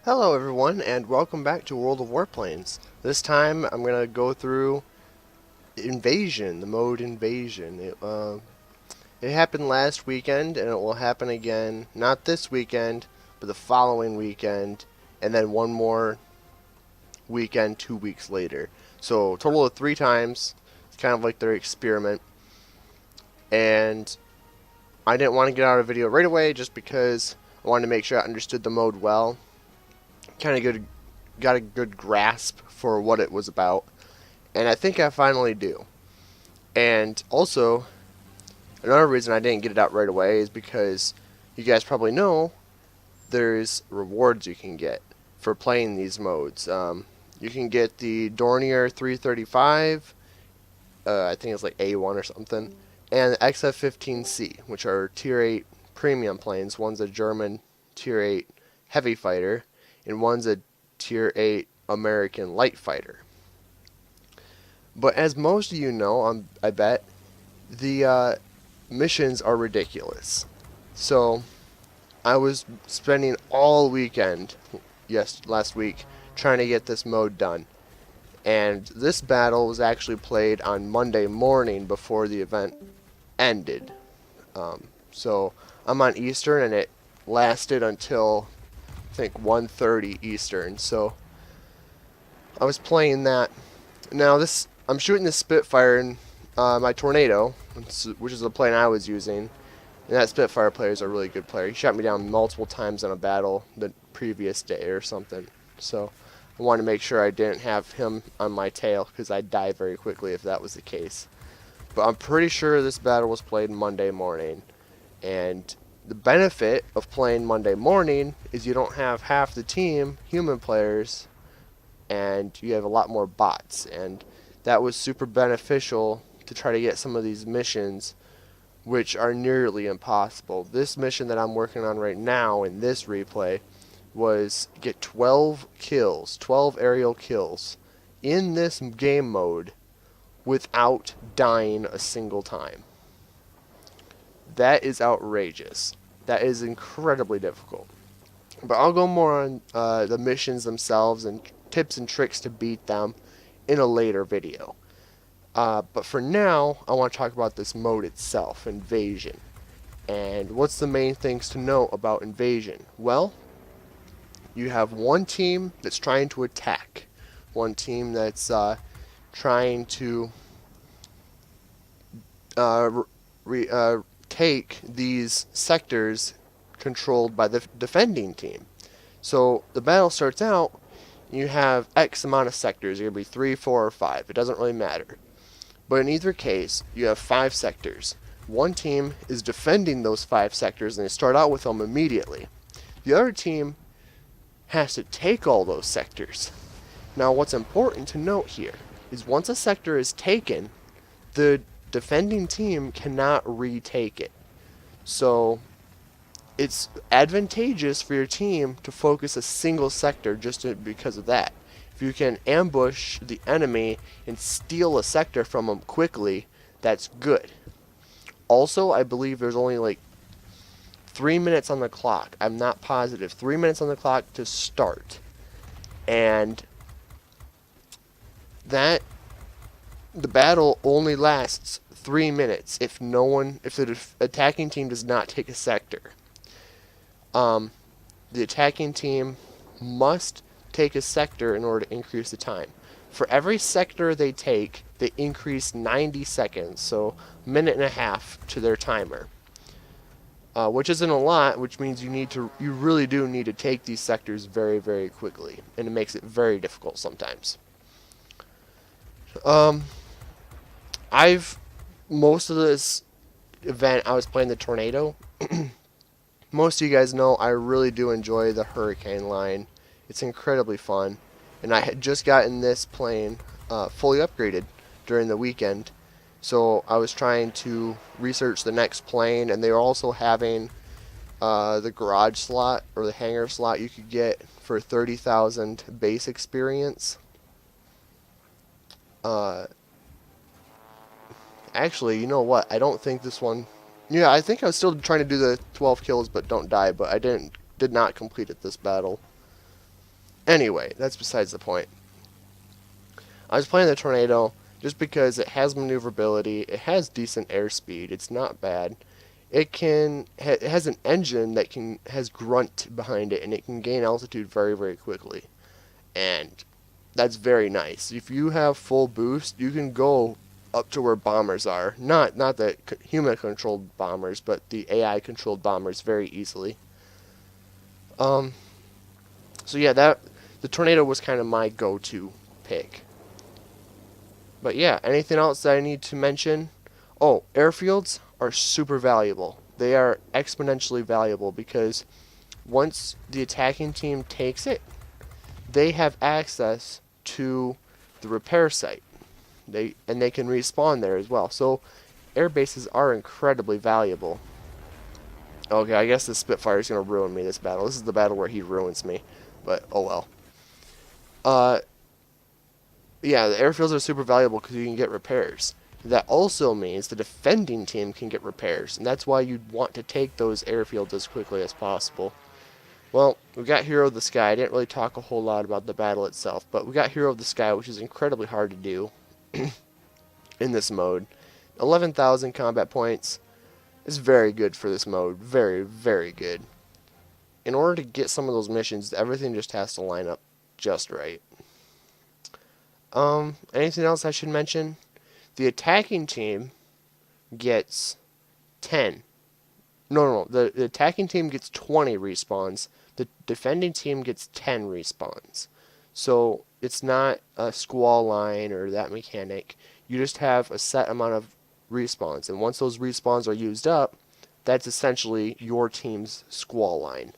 Hello everyone and welcome back to World of Warplanes. This time I'm going to go through Invasion, the mode Invasion. It happened last weekend and it will happen again, not this weekend, but the following weekend, and then one more weekend 2 weeks later. So a total of 3 times. It's kind of like their experiment. And I didn't want to get out a video right away just because I wanted to make sure I understood the mode well. Got a good grasp for what it was about, and I think I finally do. And also, another reason I didn't get it out right away is because you guys probably know there's rewards you can get for playing these modes. You can get the Dornier 335, I think it's like A1 or something, and the XF-15C, which are Tier 8 premium planes. One's a German Tier 8 heavy fighter, and one's a Tier 8 American light fighter. But as most of you know, I bet, the missions are ridiculous. So I was spending all weekend, last week, trying to get this mode done. And this battle was actually played on Monday morning before the event ended. So I'm on Eastern, and it lasted until I think 1:30 Eastern. So I was playing that. Now I'm shooting the Spitfire in my Tornado, which is the plane I was using. And that Spitfire player is a really good player. He shot me down multiple times in a battle the previous day or something. So I wanted to make sure I didn't have him on my tail, because I'd die very quickly if that was the case. But I'm pretty sure this battle was played Monday morning. And the benefit of playing Monday morning is you don't have half the team human players, and you have a lot more bots, and that was super beneficial to try to get some of these missions, which are nearly impossible. This mission that I'm working on right now in this replay was get 12 kills, 12 aerial kills in this game mode without dying a single time. That is outrageous. That is incredibly difficult. But I'll go more on the missions themselves and tips and tricks to beat them in a later video. But for now, I want to talk about this mode itself, Invasion. And what's the main things to know about Invasion? Well, you have one team that's trying to attack. One team that's trying to take these sectors controlled by the defending team. So the battle starts out, you have X amount of sectors. You're going to be 3, 4, or 5. It doesn't really matter. But in either case, you have 5 sectors. One team is defending those 5 sectors, and they start out with them immediately. The other team has to take all those sectors. Now, what's important to note here is once a sector is taken, the defending team cannot retake it. So it's advantageous for your team to focus a single sector because of that. If you can ambush the enemy and steal a sector from them quickly, that's good. Also, I believe there's only like 3 minutes on the clock. I'm not positive. 3 minutes on the clock to start. And the battle only lasts 3 minutes if the attacking team does not take a sector. The attacking team must take a sector in order to increase the time. For every sector they take, they increase 90 seconds, so a minute and a half to their timer. Which isn't a lot, which means you really do need to take these sectors very, very quickly, and it makes it very difficult sometimes. Most of this event, I was playing the Tornado. Most of you guys know I really do enjoy the Hurricane line. It's incredibly fun, and I had just gotten this plane fully upgraded during the weekend, so I was trying to research the next plane, and they were also having the garage slot or the hangar slot you could get for 30,000 base experience. Actually, you know what? I don't think this one... Yeah, I think I was still trying to do the 12 kills but don't die, but I did not complete it this battle. Anyway, that's besides the point. I was playing the Tornado just because it has maneuverability, it has decent airspeed, it's not bad. It has an engine that has grunt behind it, and it can gain altitude very, very quickly. And that's very nice. If you have full boost, you can go up to where bombers are. Not the human controlled bombers, but the AI controlled bombers very easily. So yeah, the Tornado was kind of my go-to pick. But yeah, anything else that I need to mention? Oh, airfields are super valuable. They are exponentially valuable because once the attacking team takes it, they have access to the repair site. They can respawn there as well. So air bases are incredibly valuable. Okay, I guess the Spitfire is going to ruin me this battle. This is the battle where he ruins me. But oh well. Yeah, the airfields are super valuable because you can get repairs. That also means the defending team can get repairs, and that's why you'd want to take those airfields as quickly as possible. Well, we got Hero of the Sky. I didn't really talk a whole lot about the battle itself, but we got Hero of the Sky, which is incredibly hard to do in this mode. 11,000 combat points is very good for this mode. Very, very good. In order to get some of those missions, everything just has to line up just right. Anything else I should mention? The attacking team gets 10. No. The attacking team gets 20 respawns. The defending team gets 10 respawns. So it's not a squall line or that mechanic. You just have a set amount of respawns. And once those respawns are used up, that's essentially your team's squall line,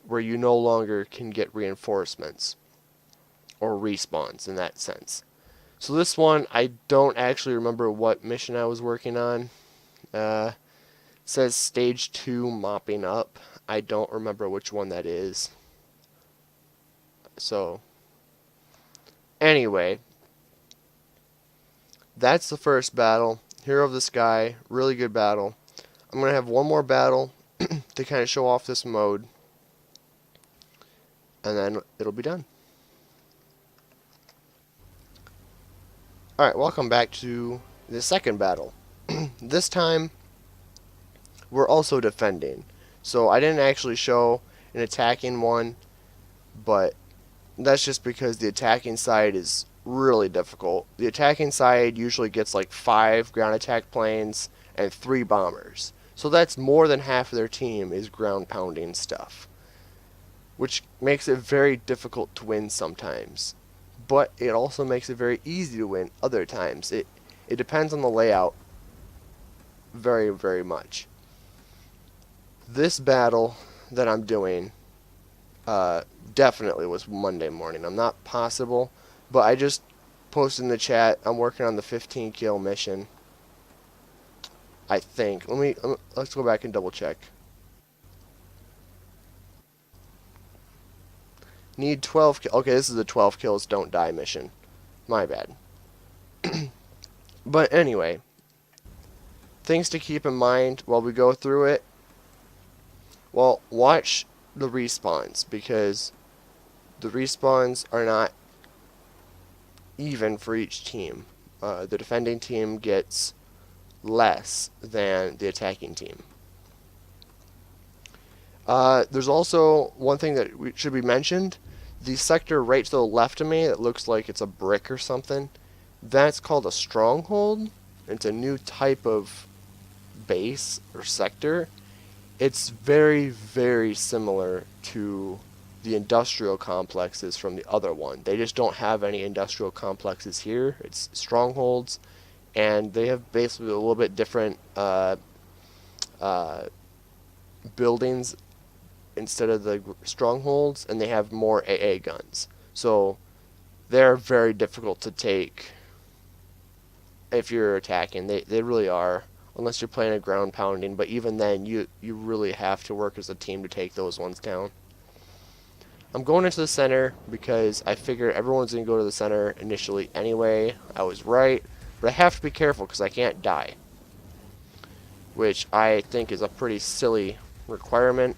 where you no longer can get reinforcements or respawns in that sense. So this one, I don't actually remember what mission I was working on. It says stage 2 mopping up. I don't remember which one that is. So, anyway, that's the first battle. Hero of the Sky, really good battle. I'm going to have one more battle to kind of show off this mode, and then it'll be done. Alright, welcome back to the second battle. This time, we're also defending. So I didn't actually show an attacking one, but that's just because the attacking side is really difficult. The attacking side usually gets like 5 ground attack planes and 3 bombers. So that's more than half of their team is ground pounding stuff, which makes it very difficult to win sometimes. But it also makes it very easy to win other times. It depends on the layout very, very much. This battle that I'm doing definitely was Monday morning. I'm not possible, but I just posted in the chat. I'm working on the 15 kill mission, I think. Let's go back and double check. Need 12 kills. Okay, this is the 12 kills don't die mission. My bad. But anyway, things to keep in mind while we go through it. Well, watch the respawns, because the respawns are not even for each team. The defending team gets less than the attacking team. There's also one thing that should be mentioned. The sector right to the left of me that looks like it's a brick or something, that's called a stronghold. It's a new type of base or sector. It's very, very similar to the industrial complexes from the other one. They just don't have any industrial complexes here. It's strongholds, and they have basically a little bit different buildings instead of the strongholds, and they have more AA guns. So they're very difficult to take if you're attacking. They really are, unless you're playing a ground pounding, but even then you really have to work as a team to take those ones down. I'm going into the center because I figure everyone's going to go to the center initially anyway. I was right, but I have to be careful because I can't die, which I think is a pretty silly requirement.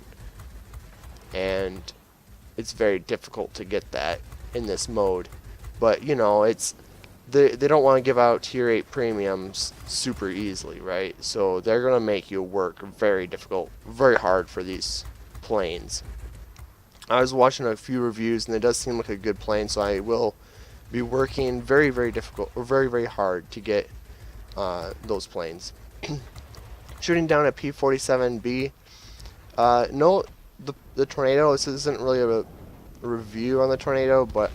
And it's very difficult to get that in this mode. But you know, they don't want to give out tier 8 premiums super easily, right? So they're gonna make you work very difficult, very hard for these planes. I was watching a few reviews and it does seem like a good plane, so I will be working very difficult or very hard to get those planes. Shooting down at P-47B. No, the Tornado. This isn't really a review on the Tornado, but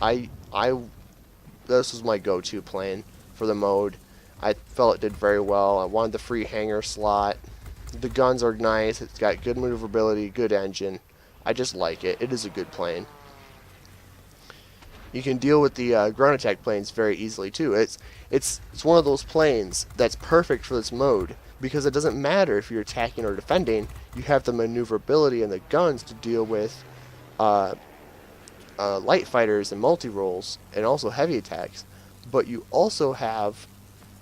this was my go-to plane for the mode. I felt it did very well. I wanted the free hangar slot. The guns are nice. It's got good maneuverability, good engine. I just like it. It is a good plane. You can deal with the ground attack planes very easily too. It's one of those planes that's perfect for this mode because it doesn't matter if you're attacking or defending. You have the maneuverability and the guns to deal with light fighters and multi-rolls and also heavy attacks. But you also have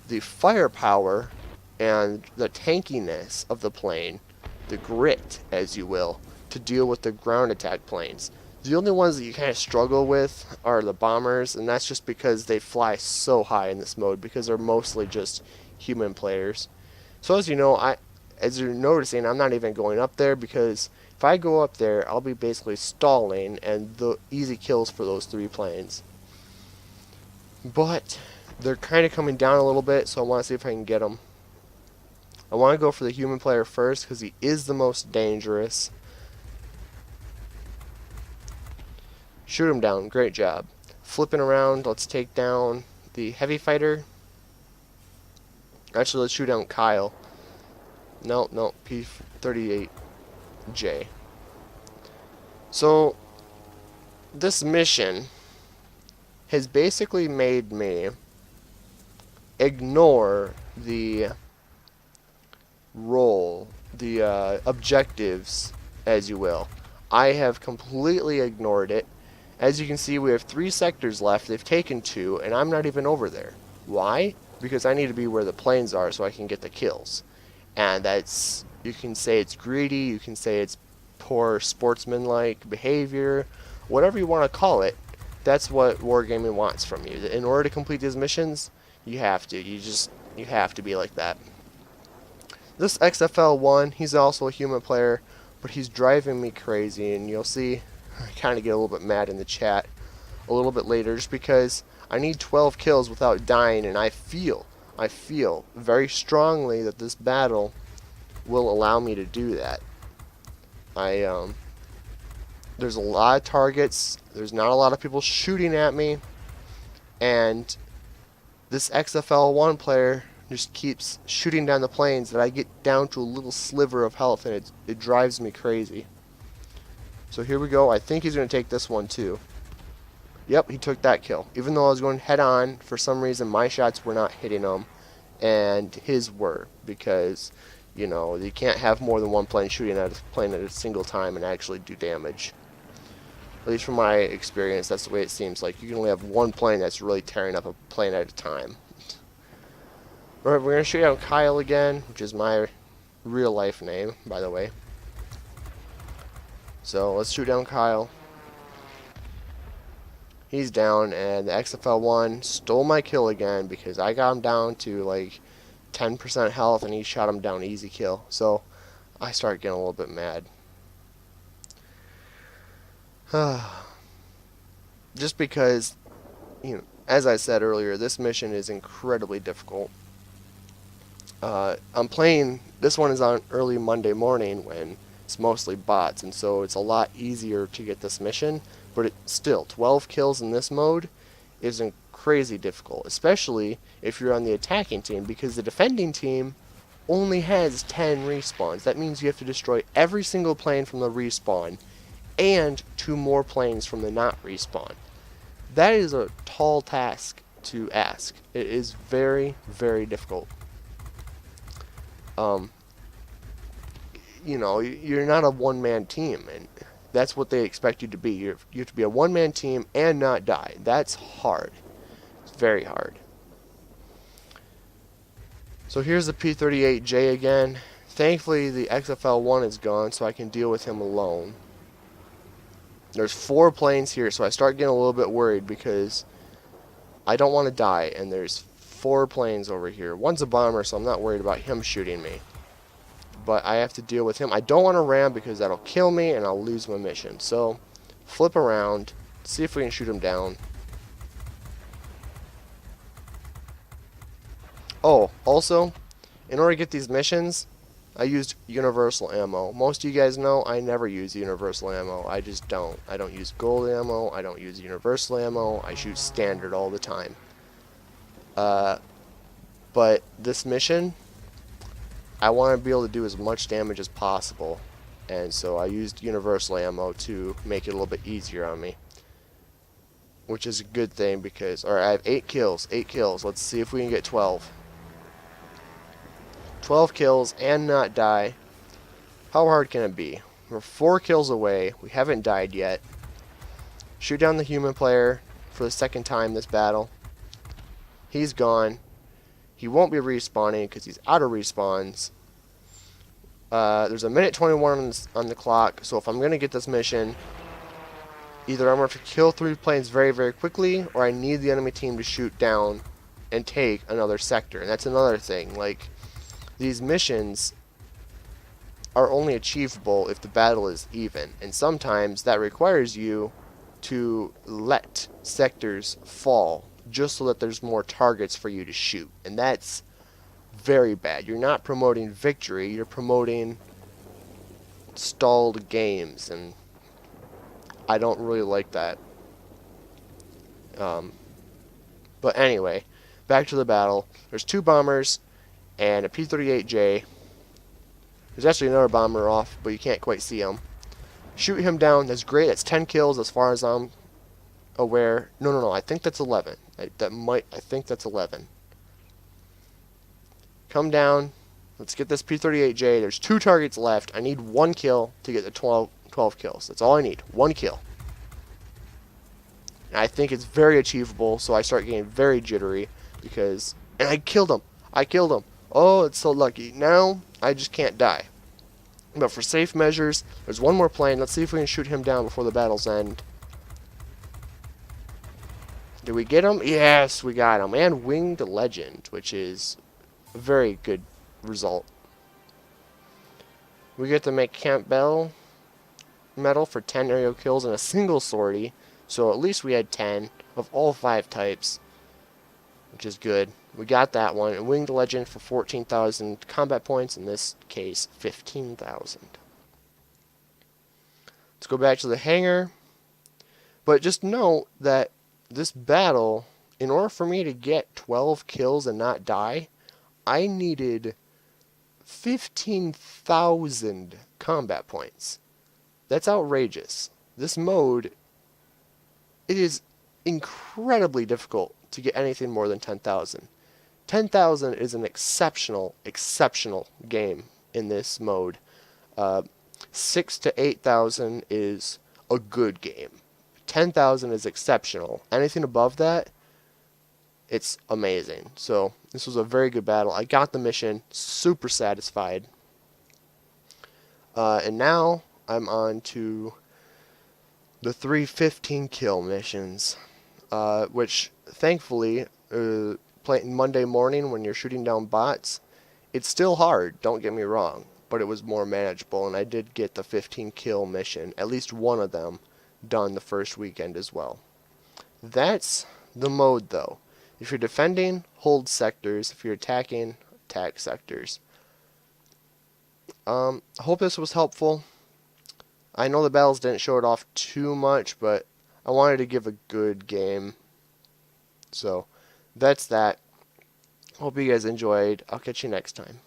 the firepower and the tankiness of the plane, the grit, as you will, to deal with the ground attack planes. The only ones that you kind of struggle with are the bombers, and that's just because they fly so high in this mode because they're mostly just human players. So as you know, as you're noticing, I'm not even going up there because if I go up there, I'll be basically stalling and the easy kills for those 3 planes. But they're kind of coming down a little bit, so I want to see if I can get them. I want to go for the human player first because he is the most dangerous. Shoot him down. Great job. Flipping around, let's take down the heavy fighter. Actually, let's shoot down Kyle. No, P-38J. So, this mission has basically made me ignore the role, the objectives, as you will. I have completely ignored it. As you can see, we have 3 sectors left. They've taken 2, and I'm not even over there. Why? Because I need to be where the planes are so I can get the kills. And that's, you can say it's greedy, you can say it's poor sportsmanlike behavior, whatever you want to call it. That's what Wargaming wants from you. In order to complete these missions, you have to. You have to be like that. This XFL-1, he's also a human player, but he's driving me crazy, and you'll see I kind of get a little bit mad in the chat a little bit later just because I need 12 kills without dying, and I feel very strongly that this battle will allow me to do that. There's a lot of targets, there's not a lot of people shooting at me, and this XFL-1 player just keeps shooting down the planes that I get down to a little sliver of health, and it drives me crazy. So here we go. I think he's going to take this one too. Yep, he took that kill. Even though I was going head on, for some reason my shots were not hitting him, and his were, because, you know, you can't have more than one plane shooting at a plane at a single time and actually do damage. At least from my experience, that's the way it seems like. You can only have one plane that's really tearing up a plane at a time. Alright, we're going to shoot out Kyle again, which is my real life name, by the way. So let's shoot down Kyle. He's down, and the XFL-1 stole my kill again because I got him down to like 10% health and he shot him down easy kill. So I start getting a little bit mad. Just because, you know, as I said earlier, this mission is incredibly difficult. I'm playing, this one is on early Monday morning when it's mostly bots, and so it's a lot easier to get this mission, but still, 12 kills in this mode is crazy difficult, especially if you're on the attacking team, because the defending team only has 10 respawns. That means you have to destroy every single plane from the respawn and 2 more planes from the not respawn. That is a tall task to ask. It is very, very difficult. You know, you're not a one-man team, and that's what they expect you to be. You have to be a one-man team and not die. That's hard. It's very hard. So here's the P-38J again. Thankfully, the XFL-1 is gone, so I can deal with him alone. There's 4 planes here, so I start getting a little bit worried because I don't want to die, and there's 4 planes over here. One's a bomber, so I'm not worried about him shooting me. But I have to deal with him. I don't want to ram because that'll kill me, and I'll lose my mission. So, flip around, see if we can shoot him down. Oh, also, in order to get these missions, I used universal ammo. Most of you guys know I never use universal ammo. I just don't. I don't use gold ammo. I don't use universal ammo. I shoot standard all the time. But this mission, I want to be able to do as much damage as possible. And so I used universal ammo to make it a little bit easier on me. Which is a good thing because, alright, I have 8 kills. 8 kills. Let's see if we can get 12. 12 kills and not die. How hard can it be? We're 4 kills away. We haven't died yet. Shoot down the human player for the second time this battle. He's gone. He won't be respawning because he's out of respawns. There's a minute 21 on the clock, so if I'm going to get this mission, either I'm going to have to kill 3 planes very, very quickly, or I need the enemy team to shoot down and take another sector. And that's another thing. Like, these missions are only achievable if the battle is even, and sometimes that requires you to let sectors fall just so that there's more targets for you to shoot, and that's very bad. You're not promoting victory, you're promoting stalled games, and I don't really like that. But anyway, back to the battle. There's 2 bombers and a P-38J. There's actually another bomber off, but you can't quite see him. Shoot him down. That's great. That's 10 kills as far as I'm aware. No. I think that's 11. I think that's 11. Come down. Let's get this P-38J. There's 2 targets left. I need 1 kill to get the 12 kills. That's all I need. 1 kill. And I think it's very achievable, so I start getting very jittery because... And I killed him. I killed him. Oh, it's so lucky. Now, I just can't die. But for safe measures, there's 1 more plane. Let's see if we can shoot him down before the battles end. Did we get him? Yes, we got him. And Winged Legend, which is a very good result. We get to make Campbell medal for 10 aerial kills and a single sortie. So at least we had 10 of all 5 types, which is good. We got that one. And Winged Legend for 14,000 combat points. In this case, 15,000. Let's go back to the hangar. But just note that this battle, in order for me to get 12 kills and not die, I needed 15,000 combat points. That's outrageous. This mode, it is incredibly difficult to get anything more than 10,000. 10,000 is an exceptional game in this mode. 6 to 8,000 is a good game. 10,000 is exceptional. Anything above that, it's amazing. So this was a very good battle. I got the mission, super satisfied. And now I'm on to the 3 15 kill missions, which thankfully, playing Monday morning when you're shooting down bots, it's still hard, don't get me wrong, but it was more manageable, and I did get the 15 kill mission, at least one of them, done the first weekend as well. That's the mode though. If you're defending, hold sectors. If you're attacking, attack sectors. I hope this was helpful. I know the battles didn't show it off too much, but I wanted to give a good game. So, that's that. Hope you guys enjoyed. I'll catch you next time.